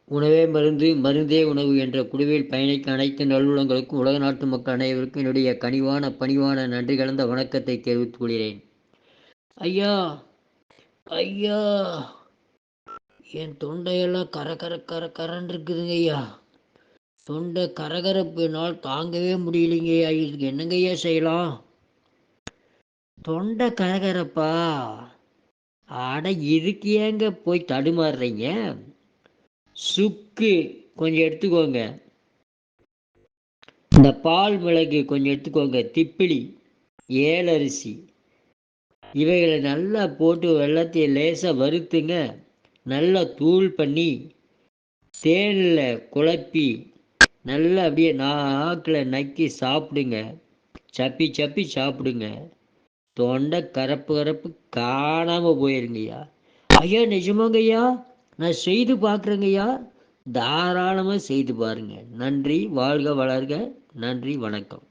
உணவே மருந்து, மருந்தே உணவு என்ற குழுவில் பயணிக்கும் அனைத்து நல்லுள்ளங்களுக்கும் உலக நாட்டு மக்கள் அனைவருக்கும் என்னுடைய கனிவான பணிவான நன்றி கலந்த வணக்கத்தை தெரிவித்துக் கொள்கிறேன். ஐயா ஐயா, என் தொண்டையெல்லாம் கரன்னு இருக்குதுங்க ஐயா. தொண்டை கரகரப்பினால் தாங்கவே முடியலைங்க ஐயா. இதுக்கு என்னங்க ஐயா செய்யலாம்? தொண்டை கரகரப்பா? அட, இதுக்கு ஏங்க போய் தடுமாறுறீங்க? சுக்கு கொஞ்சம் எடுத்துக்கோங்க, இந்த பால் மிளகு கொஞ்சம் எடுத்துக்கோங்க, திப்பிலி, ஏலரிசி, இவைகளை நல்லா போட்டு வெள்ளத்தையும் லேசாக வறுத்துங்க, நல்லா தூள் பண்ணி தேனில் குழப்பி நல்லா அப்படியே நாக்கில் நக்கி சாப்பிடுங்க. சப்பி சப்பி சாப்பிடுங்க. தொண்டை கரப்பு காணாமல் போயிருங்கய்யா. ஐயா, நிஜமாங்க ஐயா, நான் செய்து பார்க்குறேங்க ஐயா. தாராளமாக செய்து பாருங்க. நன்றி, வாழ்க வளர்க. நன்றி, வணக்கம்.